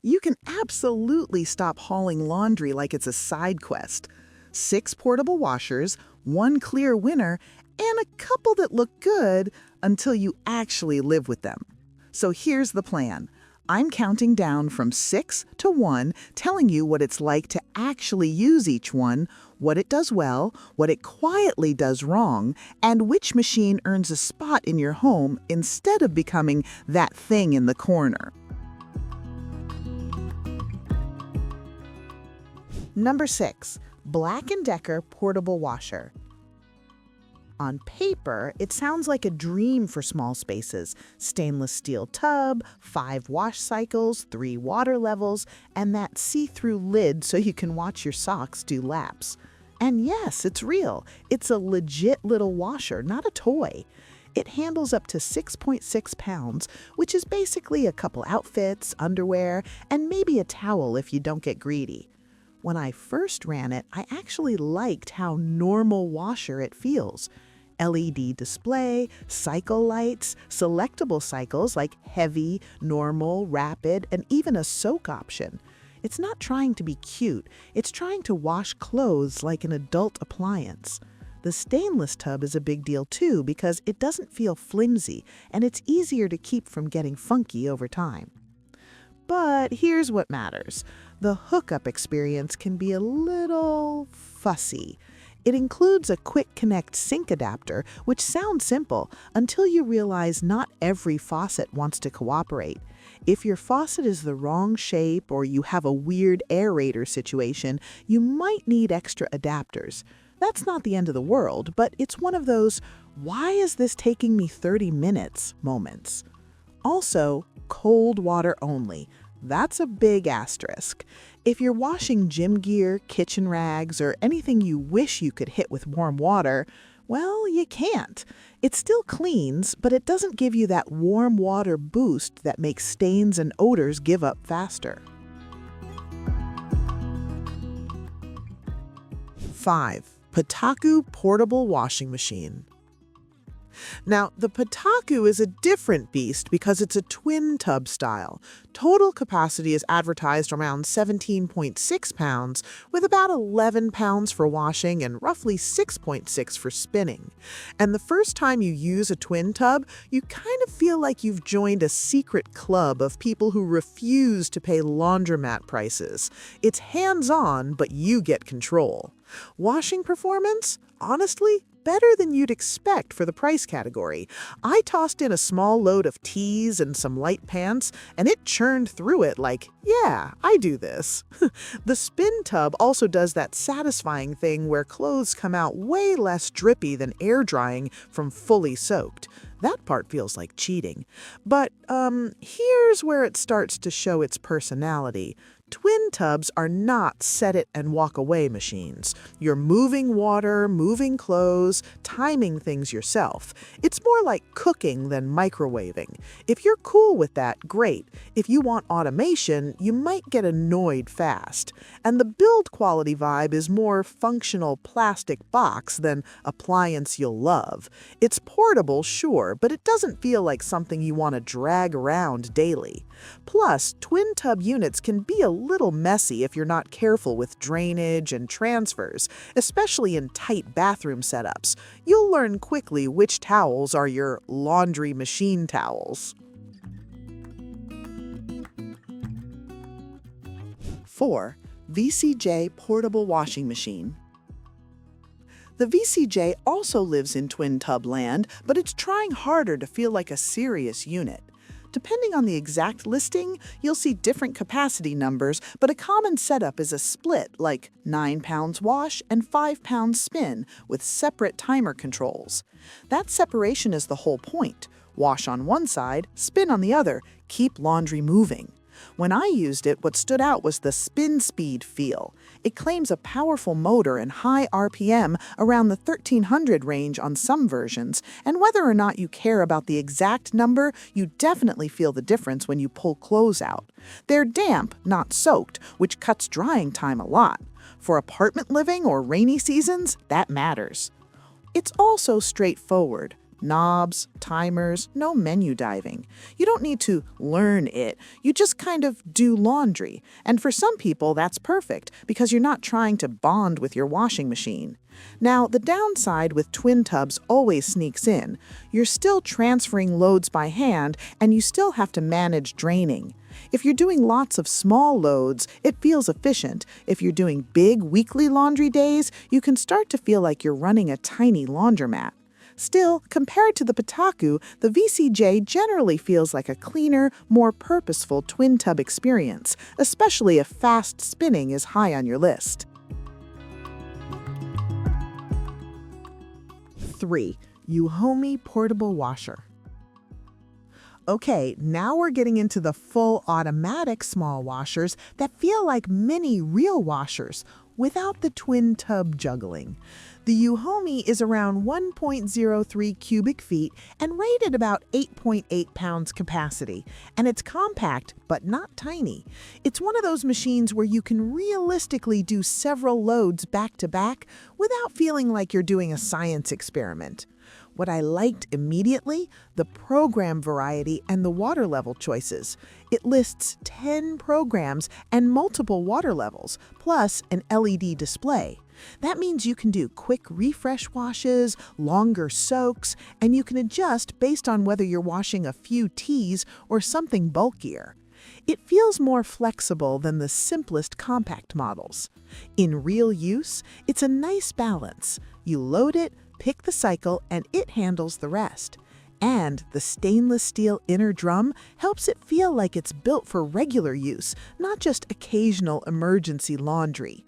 You can absolutely stop hauling laundry like it's a side quest. 6 portable washers, 1 clear winner, and a couple that look good until you actually live with them. So here's the plan. I'm counting down from 6 to 1, telling you what it's like to actually use each one, what it does well, what it quietly does wrong, and which machine earns a spot in your home instead of becoming that thing in the corner. Number 6. BLACK+DECKER Portable Washer. On paper, it sounds like a dream for small spaces. Stainless steel tub, 5 wash cycles, 3 water levels, and that see-through lid so you can watch your socks do laps. And yes, it's real. It's a legit little washer, not a toy. It handles up to 6.6 pounds, which is basically a couple outfits, underwear, and maybe a towel if you don't get greedy. When I first ran it, I actually liked how normal washer it feels. LED display, cycle lights, selectable cycles like heavy, normal, rapid, and even a soak option. It's not trying to be cute, it's trying to wash clothes like an adult appliance. The stainless tub is a big deal too because it doesn't feel flimsy and it's easier to keep from getting funky over time. But here's what matters. The hookup experience can be a little fussy. It includes a quick connect sink adapter, which sounds simple until you realize not every faucet wants to cooperate. If your faucet is the wrong shape or you have a weird aerator situation, you might need extra adapters. That's not the end of the world, but it's one of those, why is this taking me 30 minutes moments. Also, cold water only. That's a big asterisk. If you're washing gym gear, kitchen rags, or anything you wish you could hit with warm water, well, you can't. It still cleans, but it doesn't give you that warm water boost that makes stains and odors give up faster. 5. Pataku Portable Washing Machine. Now, the Pataku is a different beast because it's a twin tub style. Total capacity is advertised around 17.6 pounds, with about 11 pounds for washing and roughly 6.6 for spinning. And the first time you use a twin tub, you kind of feel like you've joined a secret club of people who refuse to pay laundromat prices. It's hands-on, but you get control. Washing performance? Honestly, better than you'd expect for the price category. I tossed in a small load of tees and some light pants, and it churned through it like, yeah, I do this. The spin tub also does that satisfying thing where clothes come out way less drippy than air drying from fully soaked. That part feels like cheating. But here's where it starts to show its personality. Twin tubs are not set-it-and-walk-away machines. You're moving water, moving clothes, timing things yourself. It's more like cooking than microwaving. If you're cool with that, great. If you want automation, you might get annoyed fast. And the build quality vibe is more functional plastic box than appliance you'll love. It's portable, sure, but it doesn't feel like something you want to drag around daily. Plus, twin tub units can be a little messy if you're not careful with drainage and transfers, especially in tight bathroom setups. You'll learn quickly which towels are your laundry machine towels. 4. VCJ Portable Washing Machine. The VCJ also lives in twin tub land, but it's trying harder to feel like a serious unit. Depending on the exact listing, you'll see different capacity numbers, but a common setup is a split, like 9 pounds wash and 5 pounds spin, with separate timer controls. That separation is the whole point. Wash on one side, spin on the other, keep laundry moving. When I used it, what stood out was the spin speed feel. It claims a powerful motor and high RPM around the 1300 range on some versions, and whether or not you care about the exact number, you definitely feel the difference when you pull clothes out. They're damp, not soaked, which cuts drying time a lot. For apartment living or rainy seasons, that matters. It's also straightforward. knobs, timers, no menu diving. You don't need to learn it. You just kind of do laundry. And for some people, that's perfect because you're not trying to bond with your washing machine. Now, the downside with twin tubs always sneaks in. You're still transferring loads by hand, and you still have to manage draining. If you're doing lots of small loads, it feels efficient. If you're doing big weekly laundry days, you can start to feel like you're running a tiny laundromat. Still, compared to the Pataku, the VCJ generally feels like a cleaner, more purposeful twin tub experience, especially if fast spinning is high on your list. 3. EUHOMY Portable Washer. Okay, now we're getting into the full automatic small washers that feel like mini real washers without the twin tub juggling. The EUHOMY is around 1.03 cubic feet and rated about 8.8 pounds capacity, and it's compact but not tiny. It's one of those machines where you can realistically do several loads back to back without feeling like you're doing a science experiment. What I liked immediately, the program variety and the water level choices. It lists 10 programs and multiple water levels, plus an LED display. That means you can do quick refresh washes, longer soaks, and you can adjust based on whether you're washing a few teas or something bulkier. It feels more flexible than the simplest compact models. In real use, it's a nice balance. You load it, pick the cycle, and it handles the rest. And the stainless steel inner drum helps it feel like it's built for regular use, not just occasional emergency laundry.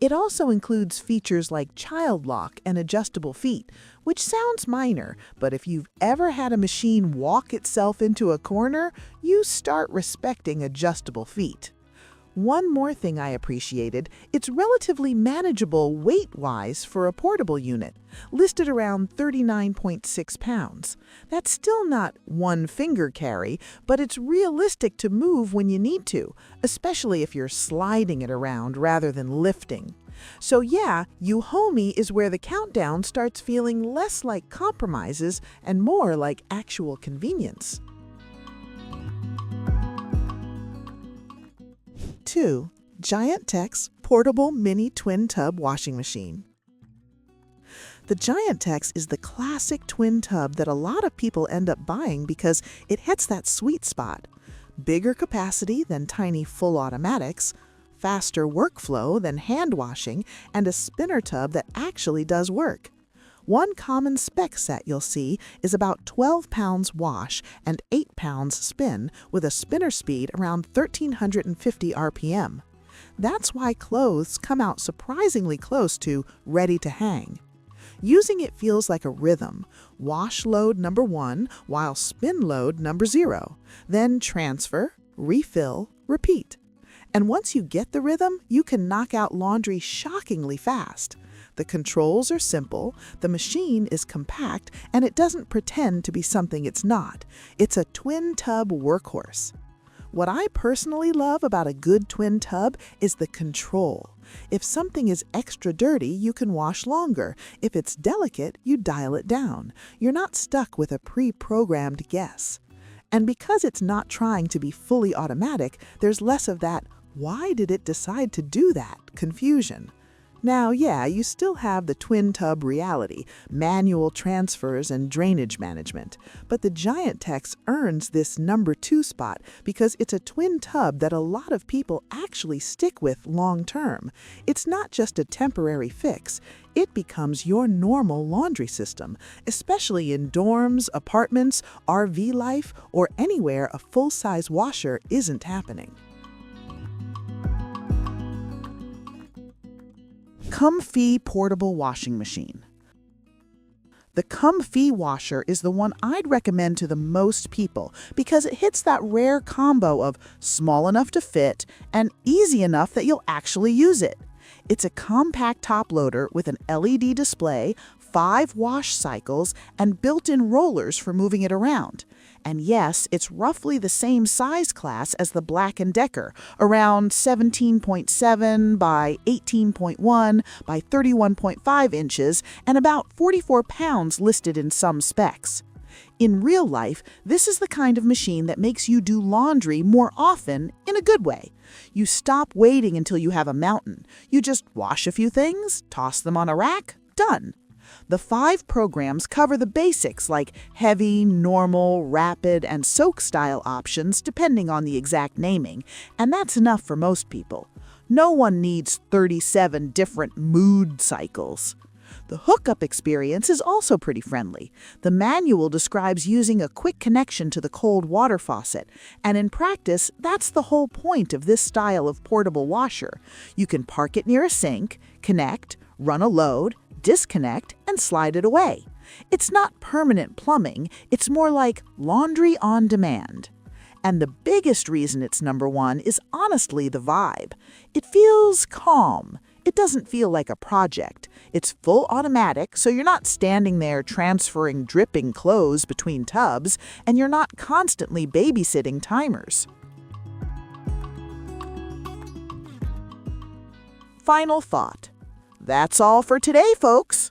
It also includes features like child lock and adjustable feet, which sounds minor, but if you've ever had a machine walk itself into a corner, you start respecting adjustable feet. One more thing I appreciated, it's relatively manageable weight-wise for a portable unit, listed around 39.6 pounds. That's still not one finger carry, but it's realistic to move when you need to, especially if you're sliding it around rather than lifting. So yeah, EUHOMY is where the countdown starts feeling less like compromises and more like actual convenience. 2. Giantex Portable Mini Twin Tub Washing Machine. The Giantex is the classic twin tub that a lot of people end up buying because it hits that sweet spot. Bigger capacity than tiny full automatics, faster workflow than hand washing, and a spinner tub that actually does work. One common spec set you'll see is about 12 pounds wash and 8 pounds spin with a spinner speed around 1350 RPM. That's why clothes come out surprisingly close to ready to hang. Using it feels like a rhythm. Wash load number 1 while spin load number 0. Then transfer, refill, repeat. And once you get the rhythm, you can knock out laundry shockingly fast. The controls are simple, the machine is compact, and it doesn't pretend to be something it's not. It's a twin tub workhorse. What I personally love about a good twin tub is the control. If something is extra dirty, you can wash longer. If it's delicate, you dial it down. You're not stuck with a pre-programmed guess. And because it's not trying to be fully automatic, there's less of that, why did it decide to do that, confusion. Now, yeah, you still have the twin tub reality, manual transfers and drainage management, but the Giantex earns this number 2 spot because it's a twin tub that a lot of people actually stick with long term. It's not just a temporary fix. It becomes your normal laundry system, especially in dorms, apartments, RV life, or anywhere a full-size washer isn't happening. Comfee Portable Washing Machine. The Comfee washer is the one I'd recommend to the most people because it hits that rare combo of small enough to fit and easy enough that you'll actually use it. It's a compact top loader with an LED display, 5 wash cycles, and built-in rollers for moving it around. And yes, it's roughly the same size class as the BLACK+DECKER, around 17.7 by 18.1 by 31.5 inches and about 44 pounds listed in some specs. In real life, this is the kind of machine that makes you do laundry more often in a good way. You stop waiting until you have a mountain. You just wash a few things, toss them on a rack, done. The 5 programs cover the basics like heavy, normal, rapid, and soak style options depending on the exact naming, and that's enough for most people. No one needs 37 different mood cycles. The hookup experience is also pretty friendly. The manual describes using a quick connection to the cold water faucet, and in practice, that's the whole point of this style of portable washer. You can park it near a sink, connect, run a load, disconnect, and slide it away. It's not permanent plumbing, it's more like laundry on demand. And the biggest reason it's number 1 is honestly the vibe. It feels calm. It doesn't feel like a project. It's full automatic, so you're not standing there transferring dripping clothes between tubs, and you're not constantly babysitting timers. Final thought. That's all for today, folks.